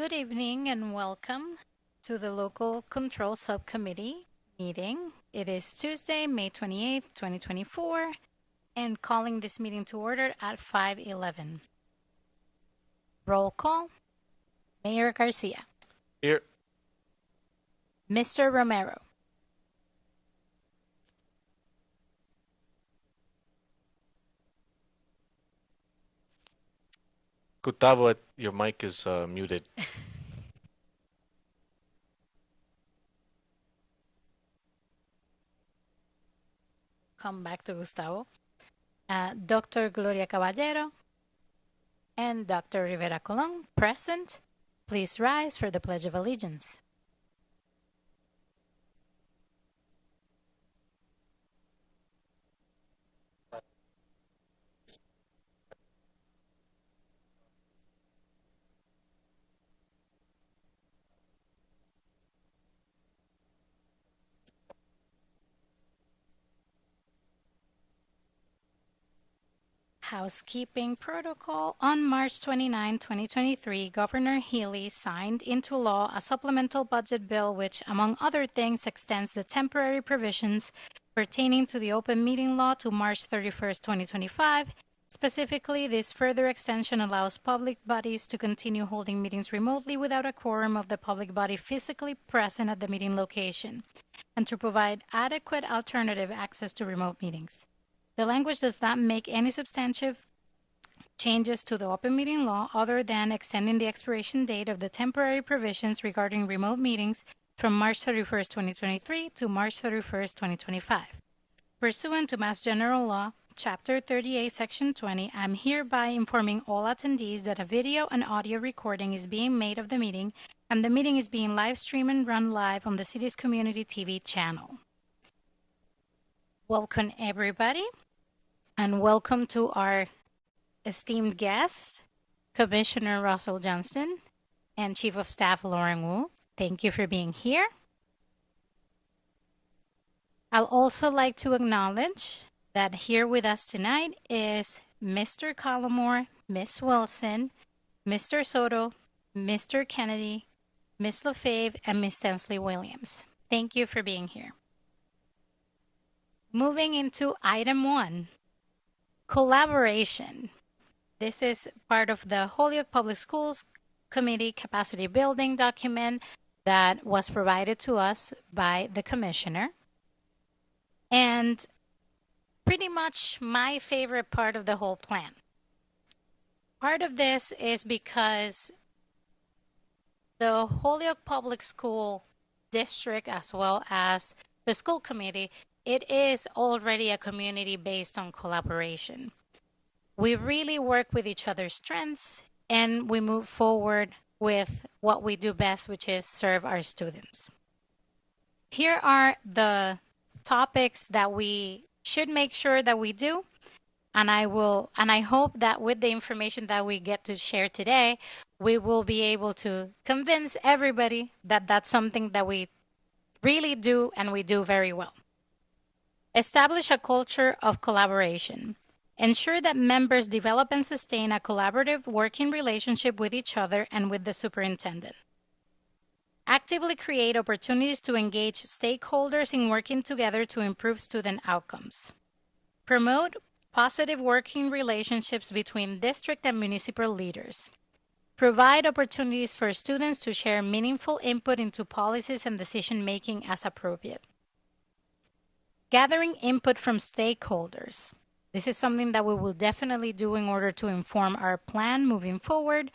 Good evening and welcome to the Local Control Subcommittee meeting. It is Tuesday, May 28th, 2024, and calling this meeting to order at 5:11. Roll call. Mayor Garcia. Here. Mr. Romero. Gustavo, your mic is muted. Come back to Gustavo. Dr. Gloria Caballero and Dr. Rivera Colon present. Please rise for the Pledge of Allegiance. Housekeeping protocol. On March 29, 2023, Governor Healy signed into law a supplemental budget bill which, among other things, extends the temporary provisions pertaining to the open meeting law to March 31st, 2025. Specifically, this further extension allows public bodies to continue holding meetings remotely without a quorum of the public body physically present at the meeting location, and to provide adequate alternative access to remote meetings. The language does not make any substantive changes to the open meeting law other than extending the expiration date of the temporary provisions regarding remote meetings from March 31st, 2023 to March 31st, 2025. Pursuant to Mass General Law, Chapter 38, Section 20, I'm hereby informing all attendees that a video and audio recording is being made of the meeting, and the meeting is being live streamed and run live on the city's community TV channel. Welcome, everybody. And welcome to our esteemed guest, Commissioner Russell Johnston and Chief of Staff Lauren Wu. Thank you for being here. I'll also like to acknowledge that here with us tonight is Mr. Collmore, Ms. Wilson, Mr. Soto, Mr. Kennedy, Ms. LaFave, and Ms. Tensley Williams. Thank you for being here. Moving into item 1. Collaboration. This is part of the Holyoke Public Schools Committee Capacity Building document that was provided to us by the Commissioner. And pretty much my favorite part of the whole plan. Part of this is because the Holyoke Public School District, as well as the school committee, it is already a community based on collaboration. We really work with each other's strengths and we move forward with what we do best, which is serve our students. Here are the topics that we should make sure that we do, and I hope that with the information that we get to share today, we will be able to convince everybody that that's something that we really do and we do very well. Establish a culture of collaboration. Ensure that members develop and sustain a collaborative working relationship with each other and with the superintendent. Actively create opportunities to engage stakeholders in working together to improve student outcomes. Promote positive working relationships between district and municipal leaders. Provide opportunities for students to share meaningful input into policies and decision-making as appropriate. Gathering input from stakeholders. This is something that we will definitely do in order to inform our plan moving forward.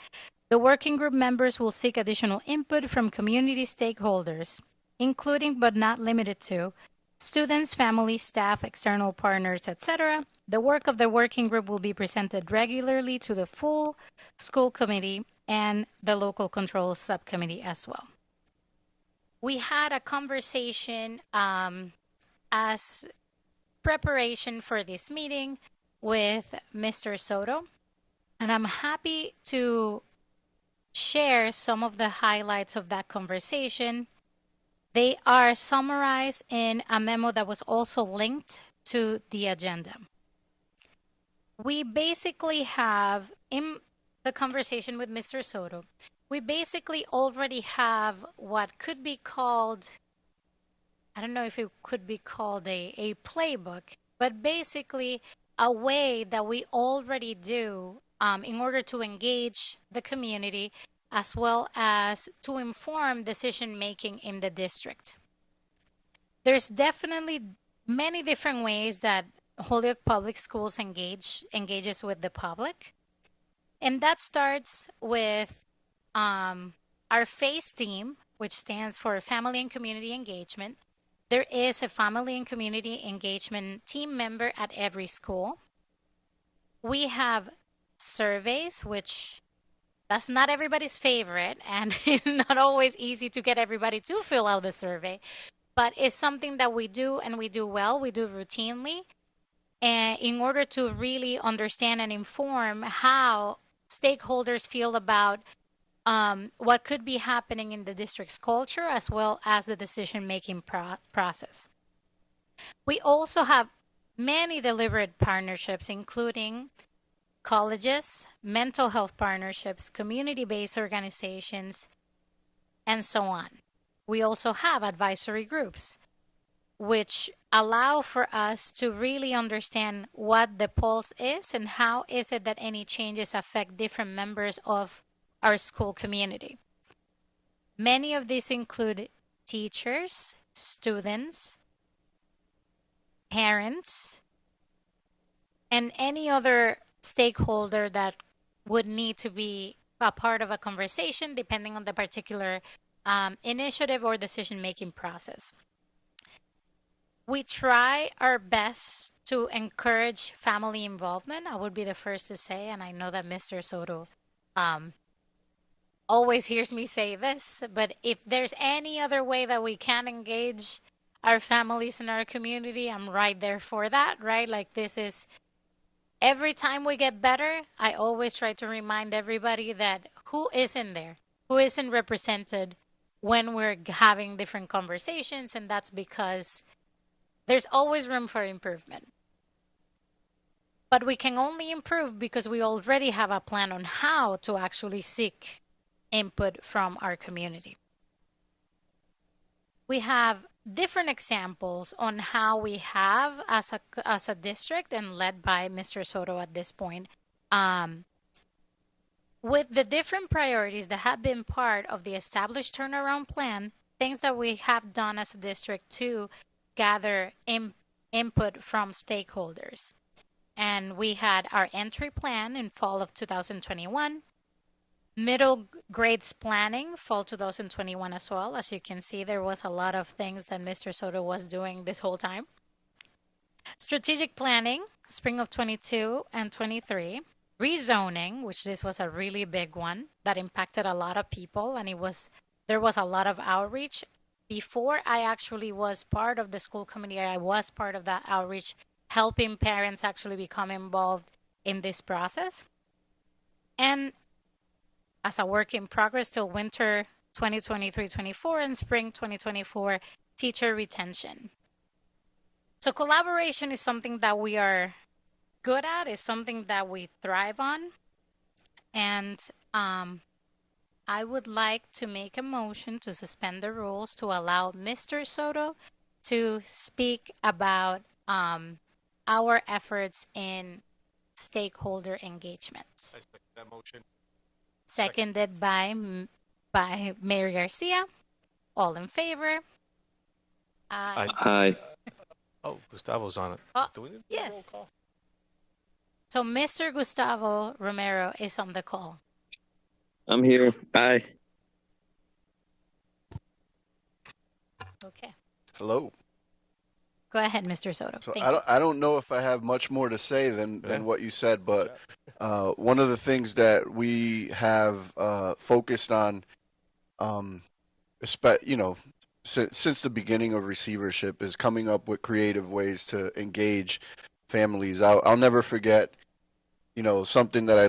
The working group members will seek additional input from community stakeholders, including but not limited to students, families, staff, external partners, etc. The work of the working group will be presented regularly to the full school committee and the local control subcommittee as well. We had a conversation as preparation for this meeting with Mr. Soto, and I'm happy to share some of the highlights of that conversation. They are summarized in a memo that was also linked to the agenda. We basically have, in the conversation with Mr. Soto, We basically already have what could be called, I don't know if it could be called a playbook, but basically a way that we already do in order to engage the community as well as to inform decision making in the district. There's definitely many different ways that Holyoke Public Schools engages with the public, and that starts with our FACE team, which stands for Family and Community Engagement. There is a family and community engagement team member at every school. We have surveys, which that's not everybody's favorite, and it's not always easy to get everybody to fill out the survey, but it's something that we do and we do well, we do routinely, and in order to really understand and inform how stakeholders feel about what could be happening in the district's culture as well as the decision making process. We also have many deliberate partnerships, including colleges, mental health partnerships, community based organizations, and so on. We also have advisory groups, which allow for us to really understand what the pulse is and how is it that any changes affect different members of our school community. Many of these include teachers, students, parents, and any other stakeholder that would need to be a part of a conversation depending on the particular initiative or decision making process. We try our best to encourage family involvement. I would be the first to say, and I know that Mr. Soto always hears me say this, but if there's any other way that we can engage our families in our community, I'm right there for that, right? Like, this is every time we get better, I always try to remind everybody that who isn't there, who isn't represented when we're having different conversations, and that's because there's always room for improvement. But we can only improve because we already have a plan on how to actually seek input from our community. We have different examples on how we have as a district and led by Mr. Soto at this point, with the different priorities that have been part of the established turnaround plan, things that we have done as a district to gather input from stakeholders. And we had our entry plan in fall of 2021, middle grades planning fall 2021 as well. As you can see, there was a lot of things that Mr. Soto was doing this whole time. Strategic planning, spring of 22 and 23. Rezoning, which this was a really big one that impacted a lot of people, and there was a lot of outreach. Before I actually was part of the school committee, I was part of that outreach, helping parents actually become involved in this process. And as a work in progress till winter 2023-24 and spring 2024, teacher retention. So collaboration is something that we are good at, is something that we thrive on. And I would like to make a motion to suspend the rules to allow Mr. Soto to speak about our efforts in stakeholder engagement. I second that motion. Seconded by Mayor Garcia. All in favor? Aye. Oh, Gustavo's on it. Oh, Do we need to yes. roll call? So Mr. Gustavo Romero is on the call. I'm here. Aye. Okay. Hello. Go ahead, Mr. Soto. So Thank you. I don't know if I have much more to say than Yeah. what you said, but one of the things that we have focused on, since the beginning of receivership, is coming up with creative ways to engage families. I'll never forget, something that I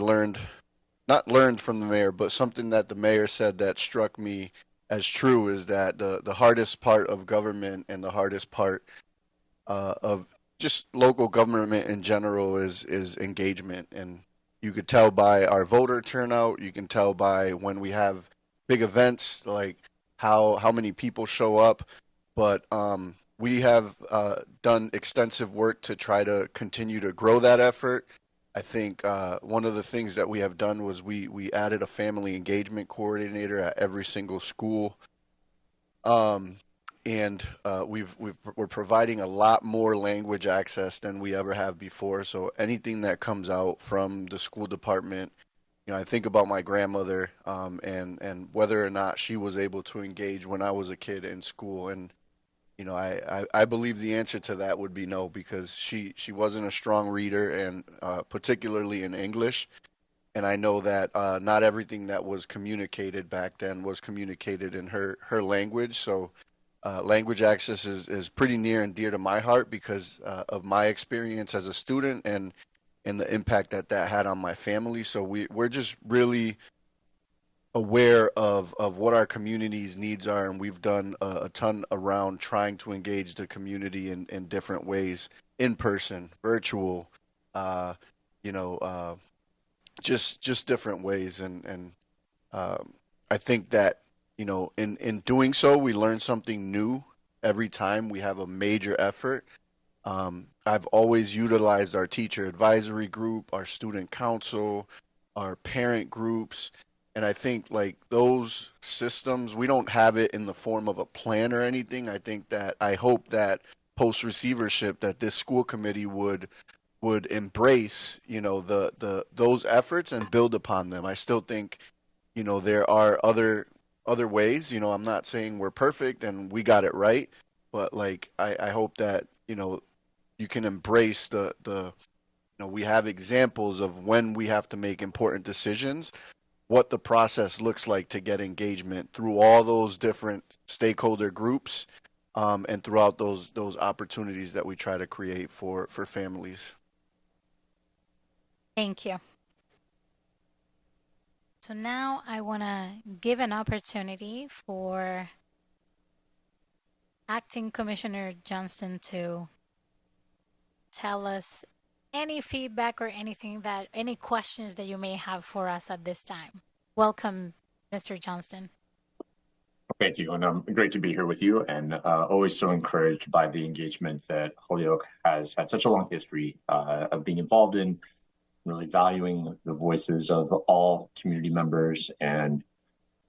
not learned from the mayor, but something that the mayor said that struck me as true is that the hardest part of government and the hardest part of just local government in general is engagement. And You could tell by our voter turnout. You can tell by when we have big events, like how many people show up. But we have done extensive work to try to continue to grow that effort. I think one of the things that we have done was we added a family engagement coordinator at every single school. Um, and we're providing a lot more language access than we ever have before. So anything that comes out from the school department, I think about my grandmother, and whether or not she was able to engage when I was a kid in school. And I believe the answer to that would be no, because she wasn't a strong reader, and particularly in English. And I know that not everything that was communicated back then was communicated in her language. So language access is pretty near and dear to my heart because of my experience as a student and the impact that that had on my family. So we're just really aware of what our community's needs are, and we've done a ton around trying to engage the community in different ways, in person, virtual, uh, you know, uh, just different ways. And I think that in doing so, we learn something new every time we have a major effort. I've always utilized our teacher advisory group, our student council, our parent groups, and I think like those systems, we don't have it in the form of a plan or anything. I hope that post receivership that this school committee would embrace, the those efforts and build upon them. I still think, there are other ways. I'm not saying we're perfect and we got it right, but like I hope that, you can embrace we have examples of when we have to make important decisions, what the process looks like to get engagement through all those different stakeholder groups, and throughout those opportunities that we try to create for families. Thank you. So now I want to give an opportunity for Acting Commissioner Johnston to tell us any feedback or any questions that you may have for us at this time. Welcome, Mr. Johnston. Thank you, and great to be here with you, and always so encouraged by the engagement that Holyoke has had such a long history of being involved in, really valuing the voices of all community members. And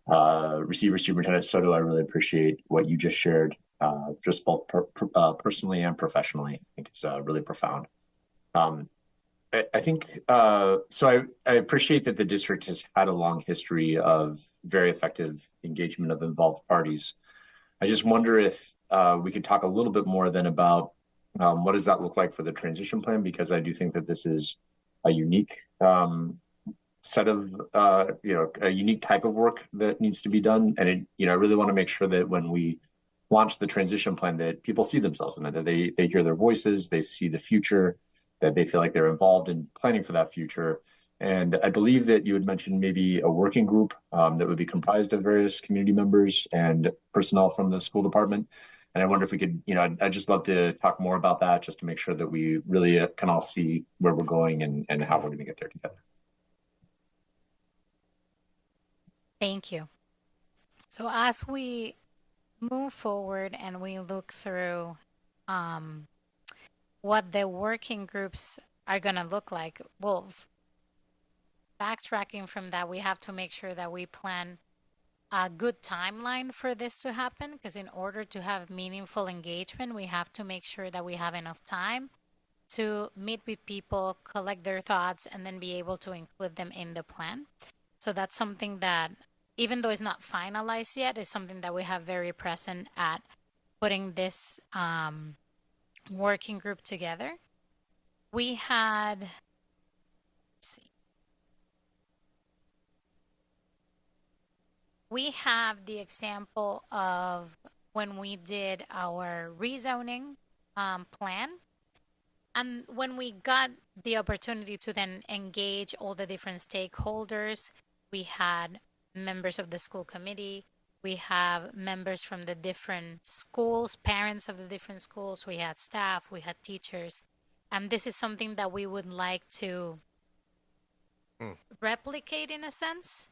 Receiver Superintendent Soto, I really appreciate what you just shared, just both personally and professionally. I think it's really profound. I think so. I appreciate that the district has had a long history of very effective engagement of involved parties. I just wonder if we could talk a little bit more then about what does that look like for the transition plan, because I do think that this is a unique set of a unique type of work that needs to be done, and I really want to make sure that when we launch the transition plan, that people see themselves in it, that they hear their voices, they see the future, that they feel like they're involved in planning for that future. And I believe that you had mentioned maybe a working group that would be comprised of various community members and personnel from the school department. And I wonder if we could, I'd just love to talk more about that, just to make sure that we really can all see where we're going and how we're going to get there together. Thank you. So as we move forward and we look through what the working groups are going to look like, well, backtracking from that, we have to make sure that we plan a good timeline for this to happen, because in order to have meaningful engagement, we have to make sure that we have enough time to meet with people, collect their thoughts, and then be able to include them in the plan. So that's something that, even though it's not finalized yet, is something that we have very present at putting this working group together. We had, let's see, we have the example of when we did our rezoning plan, and when we got the opportunity to then engage all the different stakeholders. We had members of the school committee, we have members from the different schools, parents of the different schools, we had staff, we had teachers. And this is something that we would like to replicate in a sense.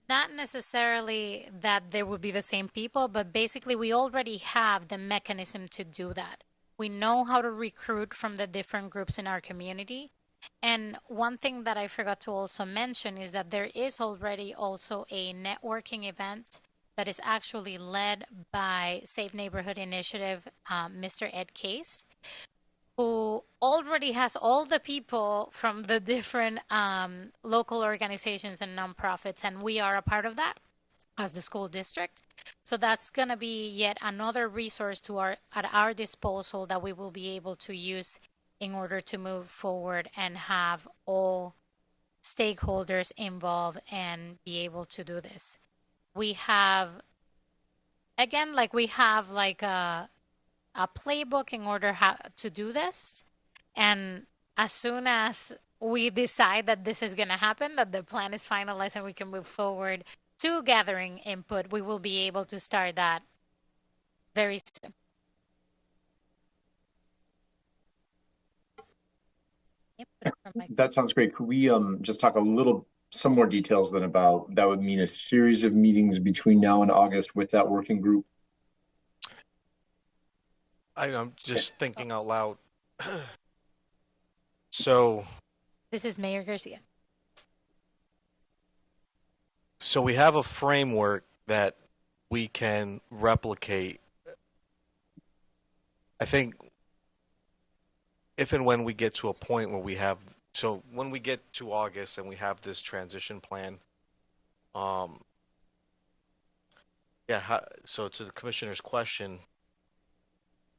Not necessarily that there would be the same people, but basically we already have the mechanism to do that. We know how to recruit from the different groups in our community. And one thing that I forgot to also mention is that there is already also a networking event that is actually led by Safe Neighborhood Initiative, Mr. Ed Case, who already has all the people from the different local organizations and nonprofits, and we are a part of that as the school district. So that's going to be yet another resource at our disposal that we will be able to use in order to move forward and have all stakeholders involved and be able to do this. We have again like we have like a playbook in order to do this. And as soon as we decide that this is going to happen, that the plan is finalized and we can move forward to gathering input, we will be able to start that very soon. That sounds great. Could we just talk some more details then about that would mean a series of meetings between now and August with that working group? I'm just thinking out loud. So This is Mayor Garcia. we have a framework that we can replicate. I think if and when we get to a point where when we get to August and we have this transition plan, so to the commissioner's question,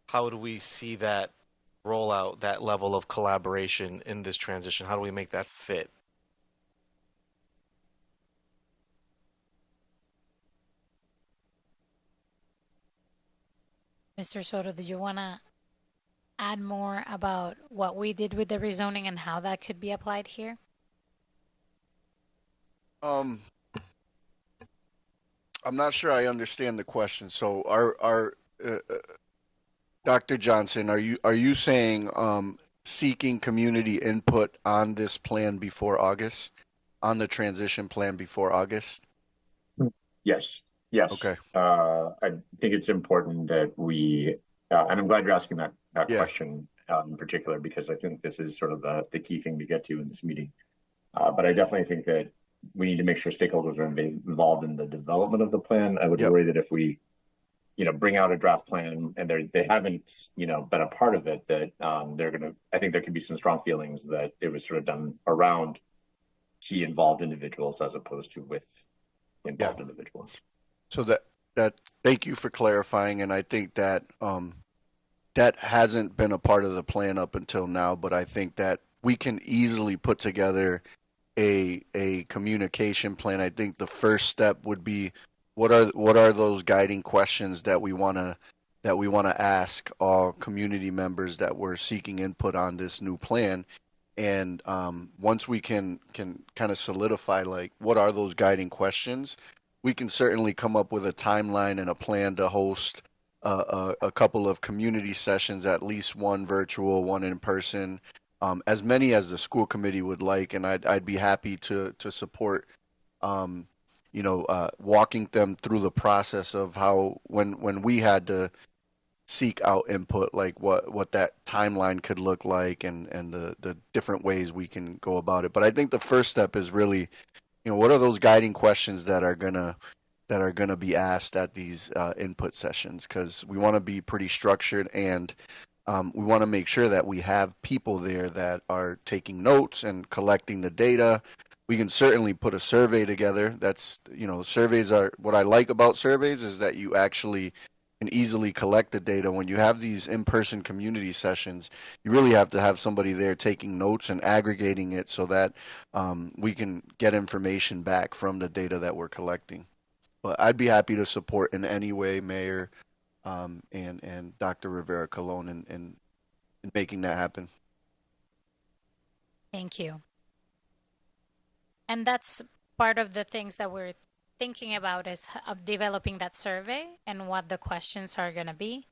how do we see that rollout, that level of collaboration in this transition? How do we make that fit? Mr. Soto, do you want to add more about what we did with the rezoning and how that could be applied here? I'm not sure I understand the question. So, our Dr. Johnson, are you saying seeking community input on this plan before August, on the transition plan before August? Yes. Yes. Okay. I think it's important that we, and I'm glad you're asking that question in particular, because I think this is sort of the key thing to get to in this meeting. But I definitely think that we need to make sure stakeholders are involved in the development of the plan. I would worry that if we, bring out a draft plan and they haven't, been a part of it, that I think there could be some strong feelings that it was sort of done around key involved individuals as opposed to with involved individuals. So that thank you for clarifying, and I think that that hasn't been a part of the plan up until now, but I think that we can easily put together a communication plan. I think the first step would be what are those guiding questions that we want to ask all community members that we're seeking input on this new plan. And once we can kind of solidify like what are those guiding questions, we can certainly come up with a timeline and a plan to host a couple of community sessions, at least one virtual, one in person, as many as the school committee would like. And I'd be happy to support, walking them through the process of how when we had to seek out input, like what that timeline could look like and the different ways we can go about it. But I think the first step is really, what are those guiding questions that are gonna be asked at these input sessions? Because we want to be pretty structured, and we want to make sure that we have people there that are taking notes and collecting the data. We can certainly put a survey together. That's, surveys are, what I like about surveys is that you actually can easily collect the data. When you have these in-person community sessions, you really have to have somebody there taking notes and aggregating it so that we can get information back from the data that we're collecting. But I'd be happy to support in any way, Mayor and Dr. Rivera Colon in making that happen. Thank you. And that's part of the things that we're thinking about is of developing that survey and what the questions are going to be.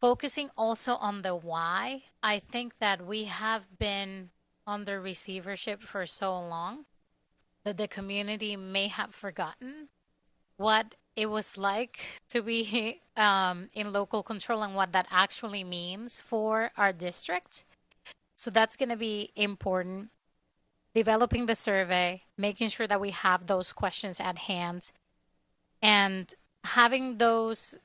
Focusing also on the why. I think that we have been under receivership for so long that the community may have forgotten what it was like to be in local control and what that actually means for our district. So that's going to be important. Developing the survey, making sure that we have those questions at hand, and having those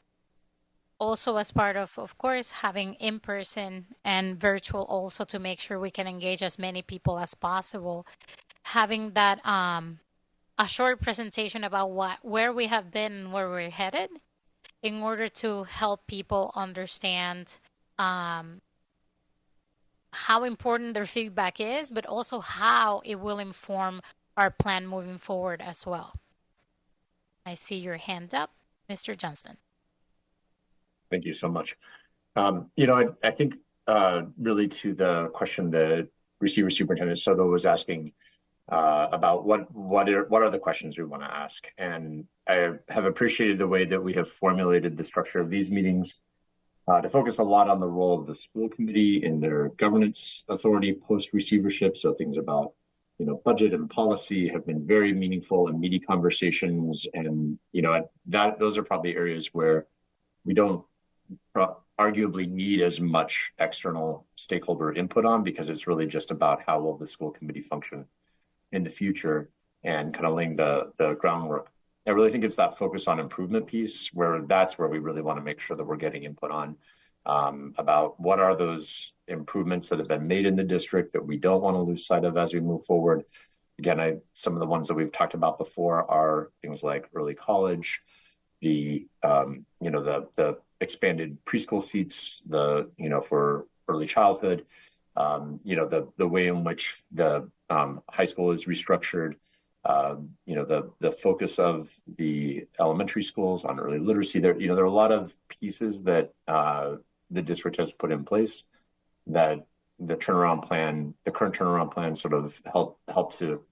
also as part of course, having in person and virtual also to make sure we can engage as many people as possible. Having that a short presentation about where we have been and where we're headed in order to help people understand how important their feedback is, but also how it will inform our plan moving forward as well. I see your hand up, Mr. Johnston. Thank you so much. I think really to the question that Receiver Superintendent Soto was asking about what are the questions we want to ask, and I have appreciated the way that we have formulated the structure of these meetings to focus a lot on the role of the school committee in their governance authority post receivership. So things about budget and policy have been very meaningful and meaty conversations, and that those are probably areas where we don't arguably need as much external stakeholder input on, because it's really just about how will the school committee function in the future and kind of laying the groundwork. I really think it's that focus on improvement piece that's where we really want to make sure that we're getting input on about what are those improvements that have been made in the district that we don't want to lose sight of as we move forward. Again, some of the ones that we've talked about before are things like early college, the expanded preschool seats, for early childhood, the way in which the high school is restructured, the focus of the elementary schools on early literacy. There are a lot of pieces that the district has put in place that the current turnaround plan sort of help to,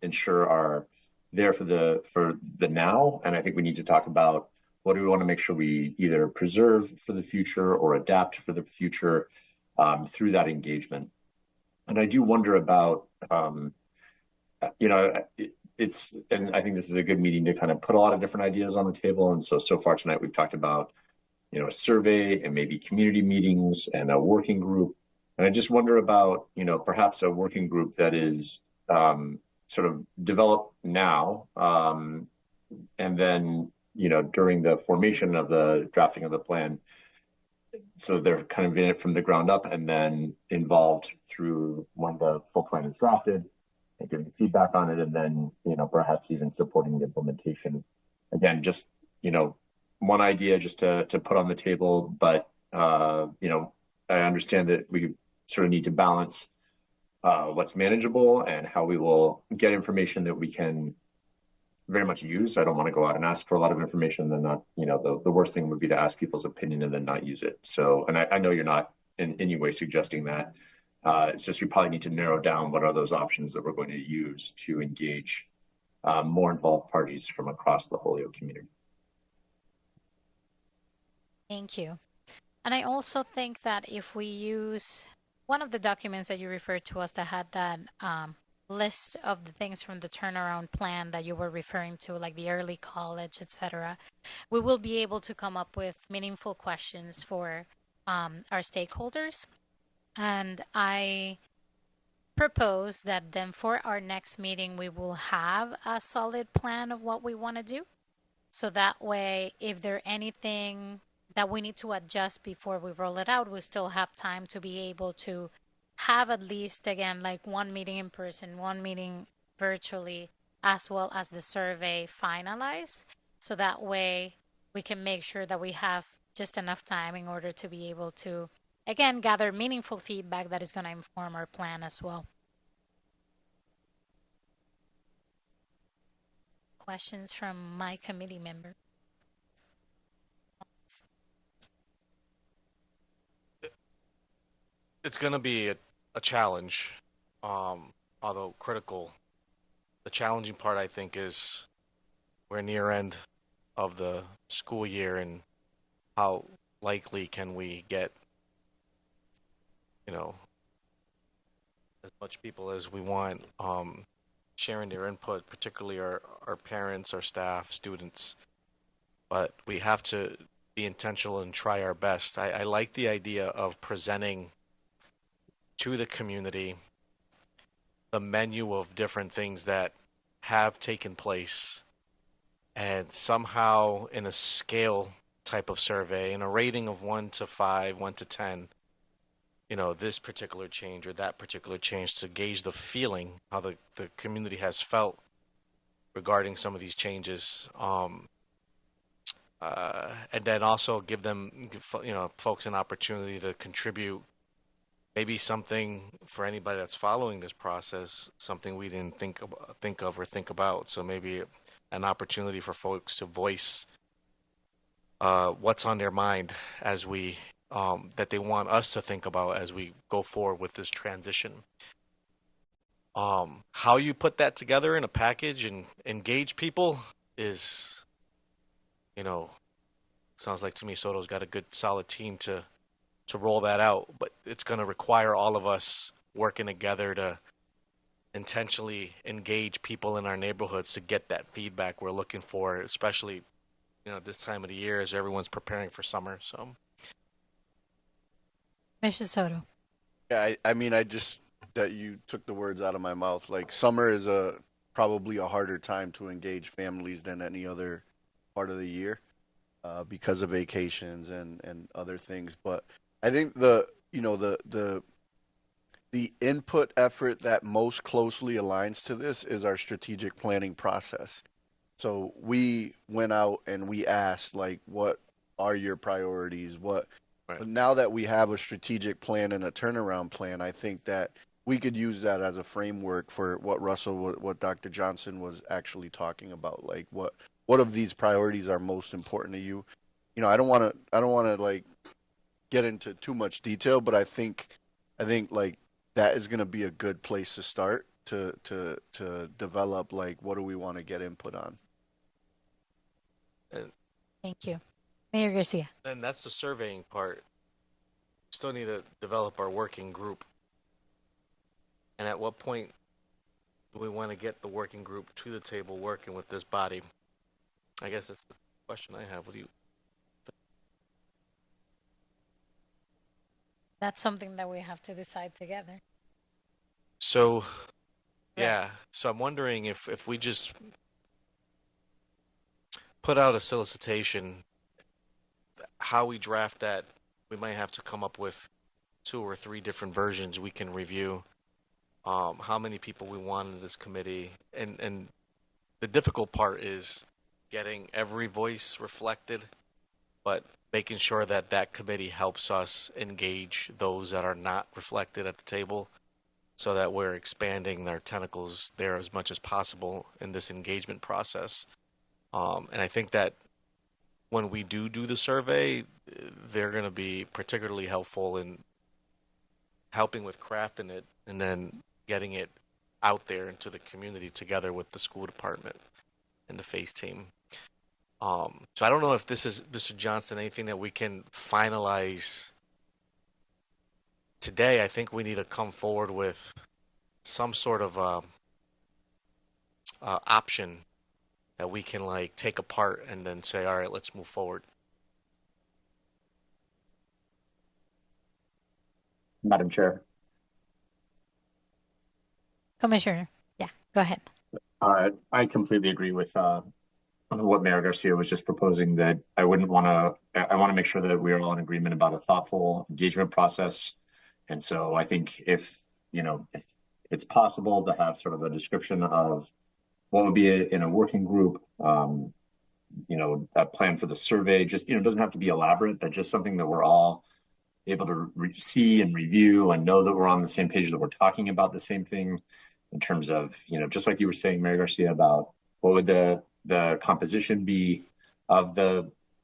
ensure are there for the now. And I think we need to talk about what do we want to make sure we either preserve for the future or adapt for the future through that engagement. And I do wonder about, and I think this is a good meeting to kind of put a lot of different ideas on the table. And so far tonight, we've talked about, a survey and maybe community meetings and a working group. And I just wonder about, perhaps a working group that is sort of developed now. And then, during the formation of the drafting of the plan, so they're kind of in it from the ground up and then involved through when the full plan is drafted and giving feedback on it, and then, perhaps even supporting the implementation. Again, just, one idea just to put on the table, but, I understand that we sort of need to balance what's manageable and how we will get information that we can very much use. I don't want to go out and ask for a lot of information and then not, the worst thing would be to ask people's opinion and then not use it. So, and I know you're not in any way suggesting that. It's just we probably need to narrow down what are those options that we're going to use to engage more involved parties from across the Holyoke community. Thank you. And I also think that if we use one of the documents that you referred to us that had that list of the things from the turnaround plan that you were referring to, like the early college, etc., we will be able to come up with meaningful questions for our stakeholders. And I propose that then for our next meeting, we will have a solid plan of what we want to do. So that way, if there's anything that we need to adjust before we roll it out, we still have time to be able to have at least, again, like one meeting in person, one meeting virtually, as well as the survey finalized. So that way we can make sure that we have just enough time in order to be able to, again, gather meaningful feedback that is going to inform our plan as well. Questions from my committee member? It's going to be a challenge, although critical. The challenging part, I think, is we're near end of the school year, and how likely can we get, as much people as we want, sharing their input, particularly our parents, our staff, students. But we have to be intentional and try our best. I like the idea of presenting to the community the menu of different things that have taken place and somehow in a scale type of survey, in a rating of 1 to 5, 1 to 10, this particular change or that particular change to gauge the feeling, how the community has felt regarding some of these changes. And then also give them, folks an opportunity to contribute maybe something for anybody that's following this process, something we didn't think of or think about. So maybe an opportunity for folks to voice what's on their mind as we that they want us to think about as we go forward with this transition. How you put that together in a package and engage people is, sounds like to me Soto's got a good solid team to roll that out, but it's going to require all of us working together to intentionally engage people in our neighborhoods to get that feedback we're looking for, especially this time of the year as everyone's preparing for summer. So, Mr. Soto. Yeah, I mean, I just that you took the words out of my mouth. Like summer is probably a harder time to engage families than any other part of the year because of vacations and other things. But I think the input effort that most closely aligns to this is our strategic planning process. So we went out and we asked, like, what are your priorities? right. But now that we have a strategic plan and a turnaround plan, I think that we could use that as a framework for what Dr. Johnson was actually talking about. Like, what of these priorities are most important to you? I don't want to like get into too much detail, but I think like that is going to be a good place to start to develop like what do we want to get input on. And, Thank you. Mayor Garcia. and that's the surveying part. Still need to develop our working group. And at what point do we want to get the working group to the table working with this body? I guess that's the question I have. What do you? That's something that we have to decide together. So, yeah. So I'm wondering if we just put out a solicitation, how we draft that, we might have to come up with 2 or 3 different versions we can review. How many people we want in this committee, and the difficult part is getting every voice reflected, but making sure that that committee helps us engage those that are not reflected at the table, so that we're expanding their tentacles there as much as possible in this engagement process. And I think that when we do the survey, they're going to be particularly helpful in helping with crafting it and then getting it out there into the community together with the school department and the FACE team. So I don't know if this is, Mr. Johnson, anything that we can finalize today. I think we need to come forward with some sort of option that we can like take apart and then say, all right, let's move forward. Madam Chair. Commissioner. Yeah, go ahead. I completely agree with what Mayor Garcia was just proposing, that I want to make sure that we are all in agreement about a thoughtful engagement process. And so I think if it's possible to have sort of a description of what would be in a working group, a plan for the survey, just, it doesn't have to be elaborate, but just something that we're all able to see and review and know that we're on the same page, that we're talking about the same thing in terms of, just like you were saying, Mary Garcia, about what would the composition be of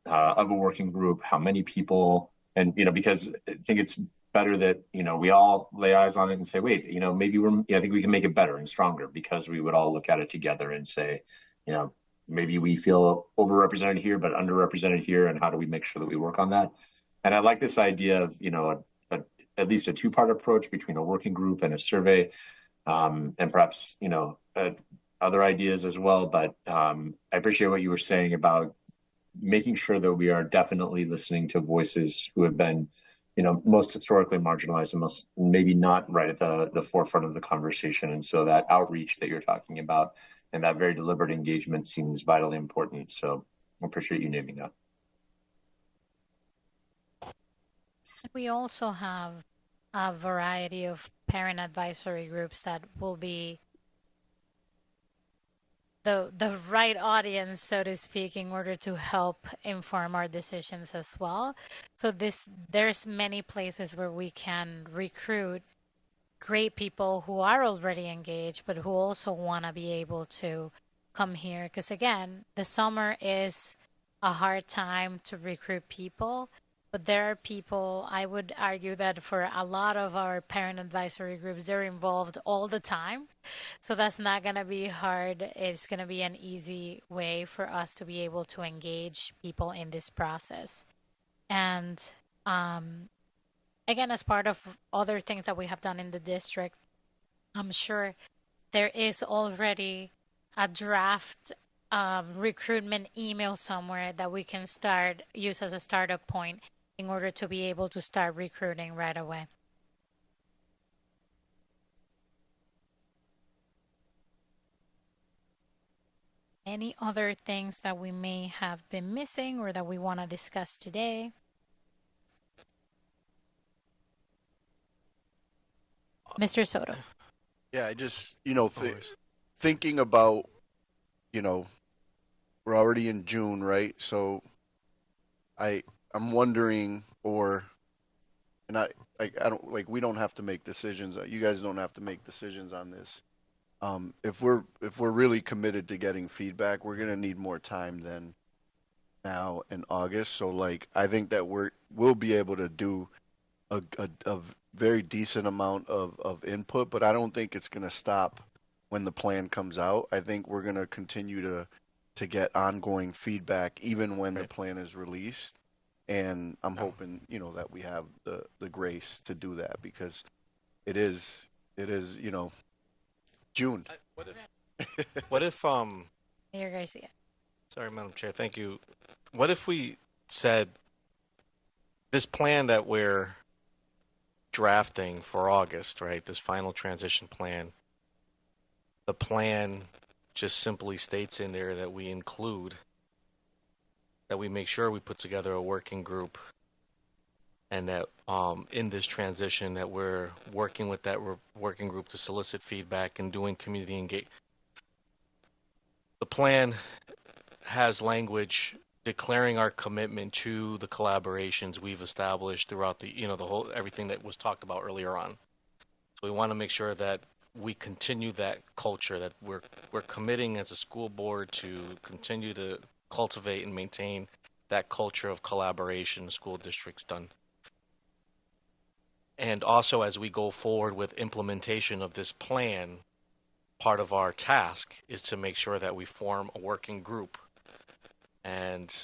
of a working group, how many people, and, because I think it's better that, we all lay eyes on it and say, wait, maybe I think we can make it better and stronger, because we would all look at it together and say, maybe we feel overrepresented here, but underrepresented here. And how do we make sure that we work on that? And I like this idea of, at least a two-part approach between a working group and a survey, and perhaps other ideas as well. But I appreciate what you were saying about making sure that we are definitely listening to voices who have been, most historically marginalized and most maybe not right at the forefront of the conversation. And so that outreach that you're talking about and that very deliberate engagement seems vitally important. So I appreciate you naming that. We also have a variety of parent advisory groups that will be the right audience, so to speak, in order to help inform our decisions as well. So there's many places where we can recruit great people who are already engaged, but who also want to be able to come here. Because again, the summer is a hard time to recruit people, but there are people, I would argue that for a lot of our parent advisory groups, they're involved all the time. So that's not going to be hard. It's going to be an easy way for us to be able to engage people in this process. And again, as part of other things that we have done in the district, I'm sure there is already a draft recruitment email somewhere that we can use as a startup point in order to be able to start recruiting right away. Any other things that we may have been missing or that we want to discuss today? Mr. Soto. Yeah, I just, Always. thinking about, we're already in June, right? So I'm wondering, and I don't, like, we don't have to make decisions. You guys don't have to make decisions on this. If we're really committed to getting feedback, we're gonna need more time than now in August. So like, I think that we'll be able to do a very decent amount of input, but I don't think it's gonna stop when the plan comes out. I think we're gonna continue to get ongoing feedback even when the Right. plan is released. And I'm hoping, that we have the grace to do that because it is, June. What if Mayor Garcia. sorry, Madam Chair, thank you. What if we said this plan that we're drafting for August, right? This final transition plan. The plan just simply states in there that we make sure we put together a working group, and that in this transition that we're working with that working group to solicit feedback and doing community engagement. The plan has language declaring our commitment to the collaborations we've established throughout the whole everything that was talked about earlier on. So we want to make sure that we continue that culture, that we're committing as a school board to continue to cultivate and maintain that culture of collaboration school districts done. And also, as we go forward with implementation of this plan, part of our task is to make sure that we form a working group and,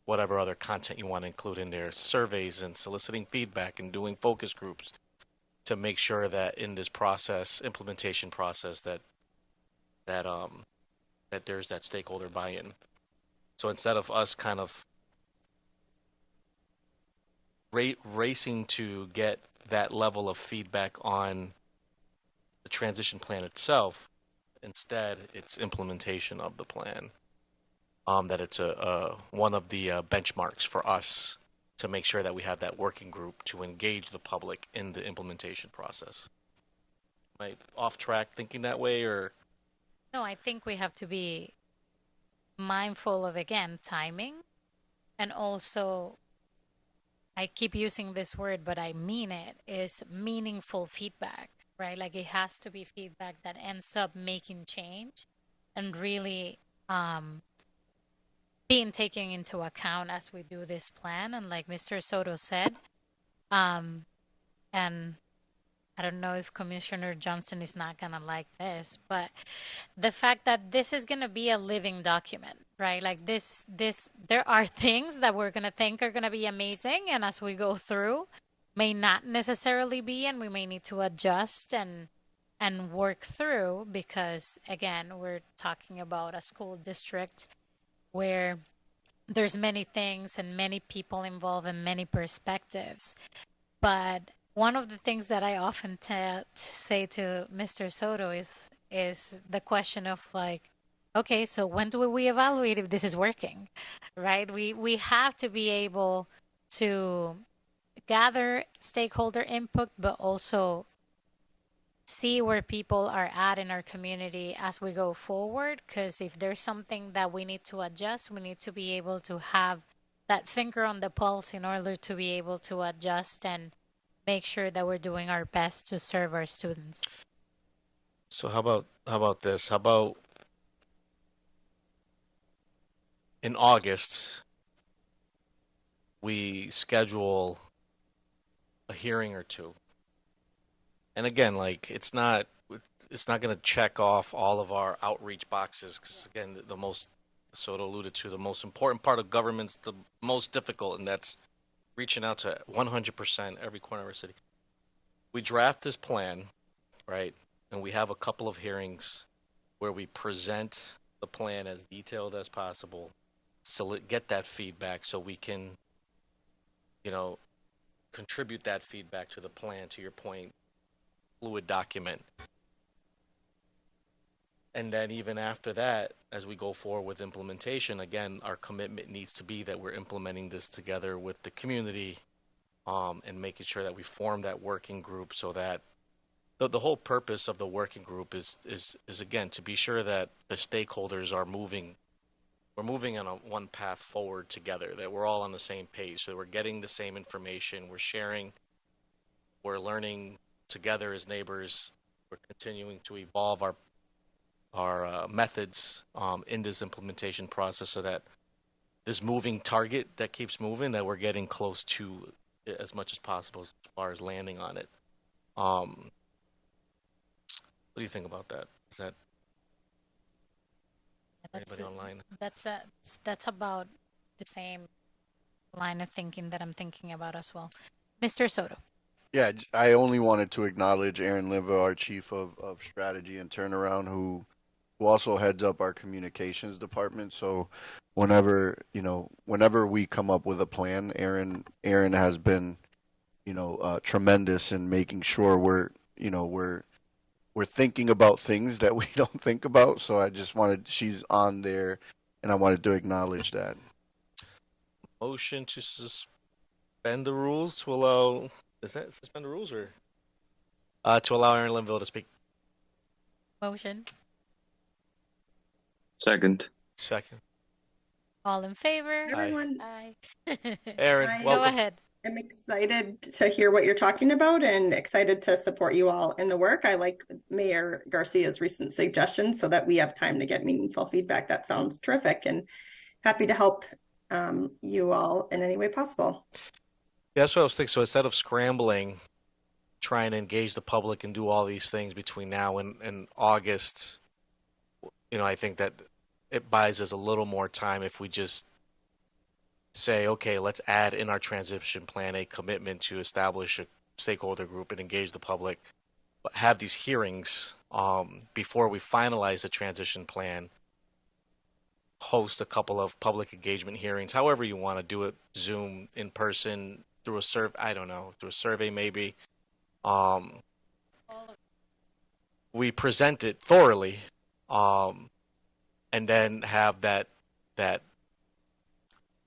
whatever other content you want to include in there, surveys and soliciting feedback and doing focus groups to make sure that in this process, implementation process, that there's that stakeholder buy-in. So instead of us kind of racing to get that level of feedback on the transition plan itself, instead it's implementation of the plan. That it's one of the benchmarks for us to make sure that we have that working group to engage the public in the implementation process. Am I off track thinking that way, or? No, I think we have to be mindful of, again, timing, and also, I keep using this word, but I mean it, is meaningful feedback, right? Like it has to be feedback that ends up making change and really being taken into account as we do this plan. And like Mr. Soto said, and I don't know if Commissioner Johnston is not going to like this, but the fact that this is going to be a living document, right? Like there are things that we're going to think are going to be amazing. And as we go through, may not necessarily be, and we may need to adjust and work through, because again, we're talking about a school district where there's many things and many people involved and many perspectives. But one of the things that I often say to Mr. Soto is the question of like, okay, so when do we evaluate if this is working, right? We have to be able to gather stakeholder input, but also see where people are at in our community as we go forward. Because if there's something that we need to adjust, we need to be able to have that finger on the pulse in order to be able to adjust and make sure that we're doing our best to serve our students. So how about this? How about in August we schedule a hearing or two? And again, like it's not going to check off all of our outreach boxes because again, the most Soto alluded to the most important part of government's the most difficult, and that's reaching out to 100% every corner of our city. We draft this plan, right? And we have a couple of hearings where we present the plan as detailed as possible, so get that feedback so we can, you know, contribute that feedback to the plan, to your point, fluid document. And then even after that, as we go forward with implementation, again, our commitment needs to be that we're implementing this together with the community, and making sure that we form that working group so that the whole purpose of the working group is again to be sure that the stakeholders are moving. We're moving on one path forward together. That we're all on the same page. So we're getting the same information. We're sharing. We're learning together as neighbors. We're continuing to evolve our methods in this implementation process so that this moving target that keeps moving, that we're getting close to as much as possible as far as landing on it. What do you think about that? Is that That's anybody online? that's about the same line of thinking that I'm thinking about as well. Mr. Soto. Yeah, I only wanted to acknowledge Aaron Linva, our chief of strategy and turnaround, who also heads up our communications department. So whenever we come up with a plan, Aaron has been, tremendous in making sure we're thinking about things that we don't think about. So she's on there, and I wanted to acknowledge that. Motion to suspend the rules to allow. Is that suspend the rules or to allow Aaron Linville to speak? Motion. Second. Second. All in favor? Aye. Everyone, Aye. Aaron, Aye. Go welcome. ahead. I'm excited to hear what you're talking about and excited to support you all in the work. I like Mayor Garcia's recent suggestions so that we have time to get meaningful feedback. That sounds terrific, and happy to help you all in any way possible. Yeah, that's what I was thinking. So instead of scrambling, trying to engage the public and do all these things between now and August, I think that it buys us a little more time if we just say, okay, let's add in our transition plan a commitment to establish a stakeholder group and engage the public, but have these hearings before we finalize the transition plan, host a couple of public engagement hearings, however you want to do it, Zoom, in person, through a survey, I don't know, through a survey maybe. We present it thoroughly, and then have that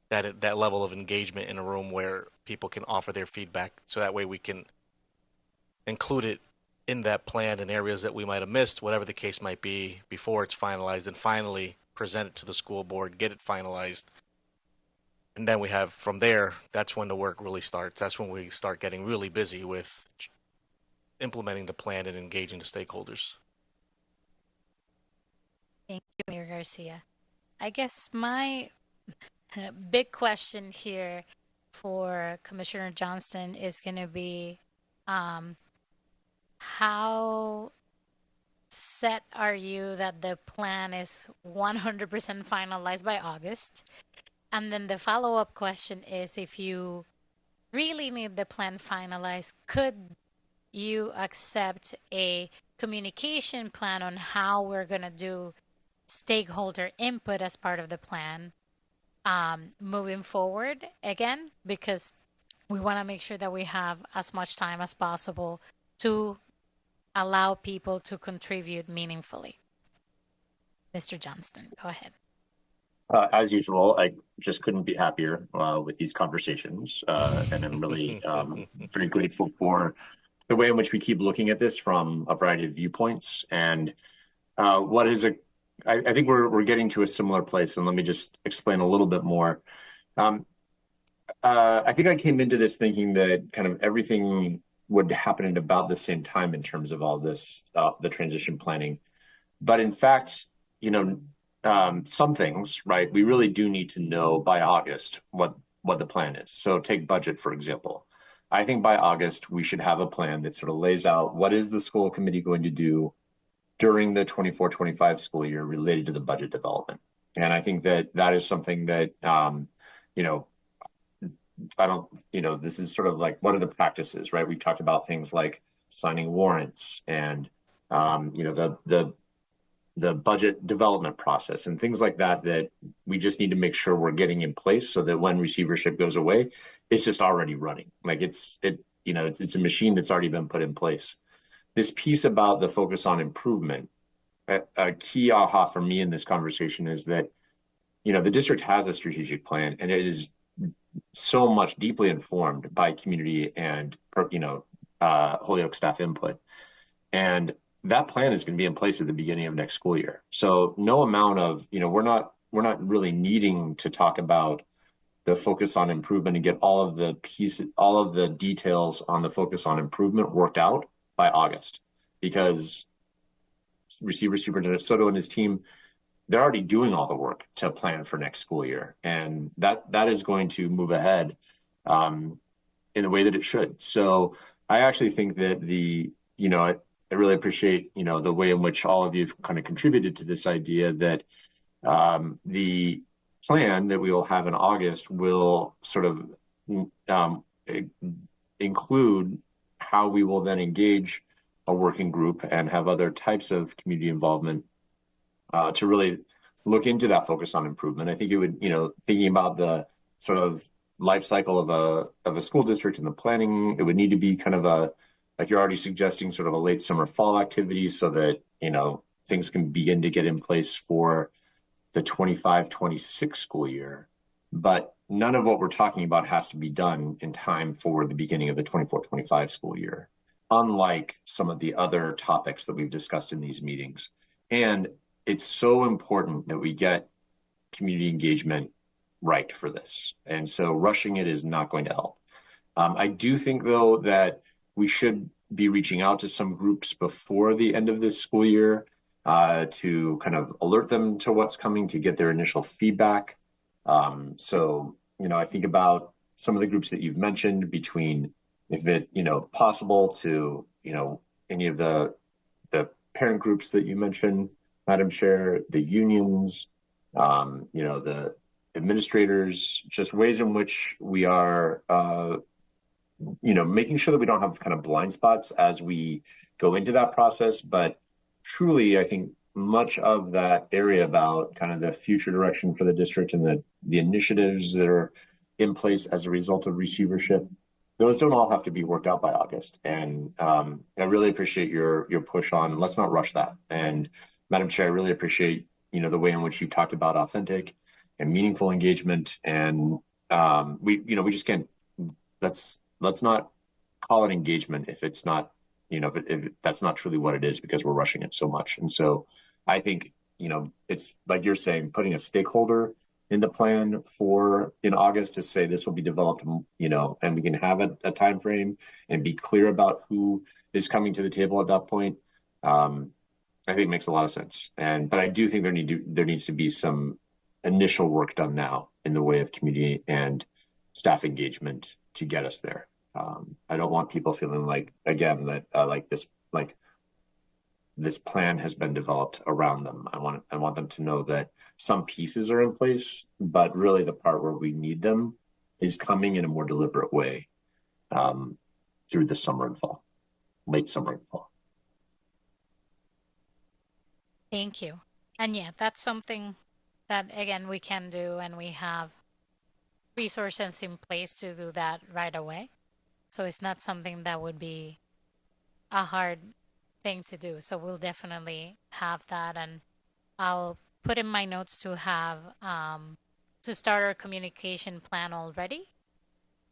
level of engagement in a room where people can offer their feedback, so that way we can include it in that plan in areas that we might have missed, whatever the case might be, before it's finalized, and finally present it to the school board, get it finalized. And then we have, from there, that's when the work really starts. That's when we start getting really busy with implementing the plan and engaging the stakeholders. Thank you, Mayor Garcia. I guess my big question here for Commissioner Johnston is going to be, how set are you that the plan is 100% finalized by August? And then the follow-up question is, if you really need the plan finalized, could you accept a communication plan on how we're going to do stakeholder input as part of the plan moving forward again? Because we want to make sure that we have as much time as possible to allow people to contribute meaningfully. Mr. Johnston, go ahead. As usual, I just couldn't be happier with these conversations, and I'm really very grateful for the way in which we keep looking at this from a variety of viewpoints. And what is I think we're getting to a similar place, and let me just explain a little bit more. I think I came into this thinking that kind of everything would happen at about the same time in terms of all this, the transition planning. But in fact, some things, right, we really do need to know by August what the plan is. So take budget, for example. I think by August, we should have a plan that sort of lays out what is the school committee going to do during the 24-25 school year related to the budget development. And I think that is something that, this is sort of like, what are the practices, right? We've talked about things like signing warrants and, the budget development process and things like that we just need to make sure we're getting in place so that when receivership goes away, it's just already running. Like it's a machine that's already been put in place. This piece about the focus on improvement, a key aha for me in this conversation is that, the district has a strategic plan and it is so much deeply informed by community and, Holyoke staff input. And that plan is going to be in place at the beginning of next school year. So no amount of, we're not really needing to talk about the focus on improvement and get all of the details on the focus on improvement worked out by August, because Superintendent Soto and his team, they're already doing all the work to plan for next school year. And that is going to move ahead in the way that it should. So I actually think that I really appreciate, the way in which all of you have kind of contributed to this idea that the plan that we will have in August will sort of include how we will then engage a working group and have other types of community involvement to really look into that focus on improvement. I think it would, thinking about the sort of life cycle of a school district and the planning, it would need to be kind of like you're already suggesting, sort of a late summer fall activity so that, things can begin to get in place for the 25-26 school year. But none of what we're talking about has to be done in time for the beginning of the 24-25 school year, unlike some of the other topics that we've discussed in these meetings. And it's so important that we get community engagement right for this. And so rushing it is not going to help. I do think, though, that we should be reaching out to some groups before the end of this school year to kind of alert them to what's coming, to get their initial feedback. So, I think about some of the groups that you've mentioned, between, if it, possible, to, any of the parent groups that you mentioned, Madam Chair, the unions, the administrators, just ways in which we are making sure that we don't have kind of blind spots as we go into that process. But truly, I think much of that area about kind of the future direction for the district and the initiatives that are in place as a result of receivership, those don't all have to be worked out by August. And I really appreciate your push on, let's not rush that. And Madam Chair, I really appreciate, the way in which you talked about authentic and meaningful engagement. And we just can't, let's not call it engagement if it's not, if that's not truly what it is, because we're rushing it so much. And so I think, it's like you're saying, putting a stakeholder in the plan in August to say this will be developed, and we can have a time frame and be clear about who is coming to the table at that point. I think makes a lot of sense. But I do think there needs to be some initial work done now in the way of community and staff engagement to get us there. I don't want people feeling like, again, that this plan has been developed around them. I want them to know that some pieces are in place, but really the part where we need them is coming in a more deliberate way. through the summer and fall, late summer and fall. Thank you. And yeah, that's something that, again, we can do, and we have resources in place to do that right away. So it's not something that would be a hard thing to do. So we'll definitely have that, and I'll put in my notes to have to start our communication plan already,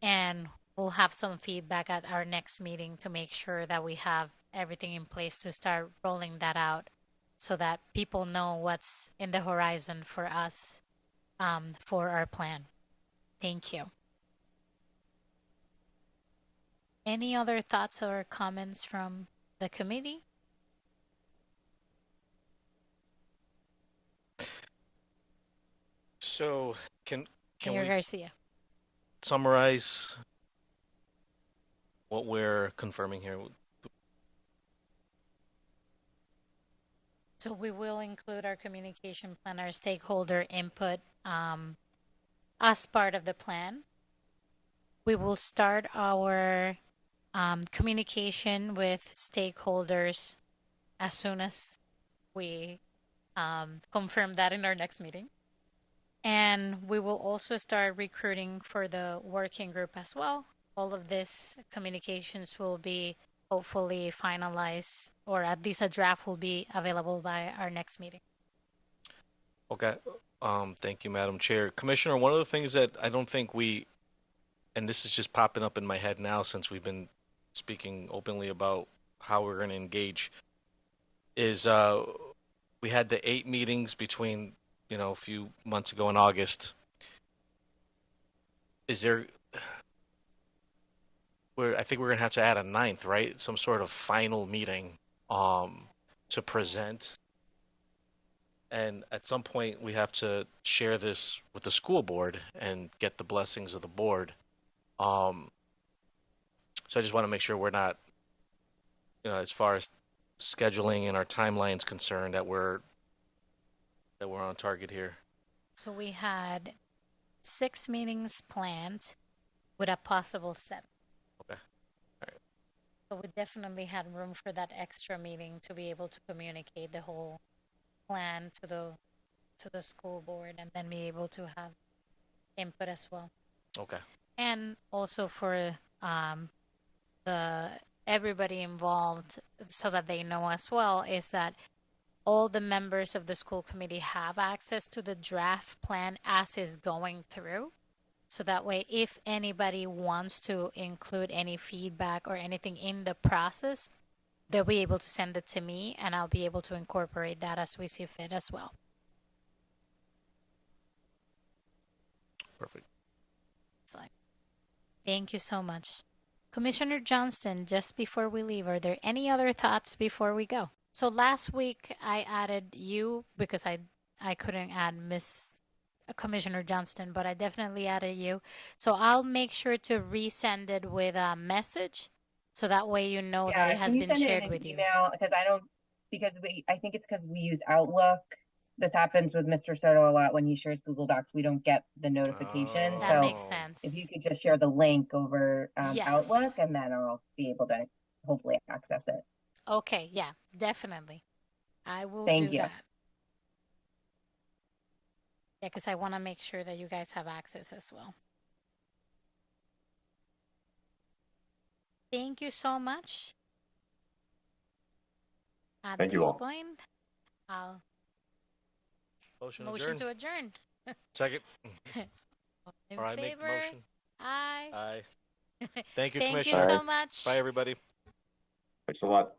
and we'll have some feedback at our next meeting to make sure that we have everything in place to start rolling that out, so that people know what's in the horizon for us for our plan. Thank you. Any other thoughts or comments from the committee? So can Mayor we Garcia. summarize what we're confirming here? So we will include our communication plan, our stakeholder input as part of the plan. We will start our communication with stakeholders as soon as we confirm that in our next meeting. And we will also start recruiting for the working group as well. All of this communications will be hopefully finalized, or at least a draft will be available by our next meeting. Okay. Thank you, Madam Chair. Commissioner, one of the things that I don't think and this is just popping up in my head now since we've been speaking openly about how we're going to engage, is we had the 8 meetings between, a few months ago in August. Is there, I think we're going to have to add a 9th, right? Some sort of final meeting to present. And at some point, we have to share this with the school board and get the blessings of the board. So I just want to make sure we're not, as far as scheduling and our timeline's concerned, that we're on target here. So we had 6 meetings planned with a possible 7. Okay. All right. So we definitely had room for that extra meeting to be able to communicate the whole plan to the school board, and then be able to have input as well. Okay. And also for the everybody involved, so that they know as well, is that all the members of the school committee have access to the draft plan as is going through. So that way, if anybody wants to include any feedback or anything in the process, they'll be able to send it to me, and I'll be able to incorporate that as we see fit as well. Perfect. Excellent. Thank you so much. Commissioner Johnston, just before we leave, are there any other thoughts before we go? So last week I added you because I couldn't add Miss Commissioner Johnston, but I definitely added you. So I'll make sure to resend it with a message, so that way you know that it has can you been send it shared in an with you. email? I think it's because we use Outlook. This happens with Mr. Soto a lot when he shares Google Docs. We don't get the notification. Oh. That So makes sense. if you could just share the link over Yes. Outlook, and then I'll be able to hopefully access it. Okay, yeah, definitely. I will Thank do you. that. Yeah, because I want to make sure that you guys have access as well. Thank you so much. At Thank you this all. point, I'll Motion motion adjourned. to adjourn. Second. All in Or I make the favor? motion. Aye. Aye. Thank you, Thank you Commissioner. so much. Bye, everybody. Thanks a lot.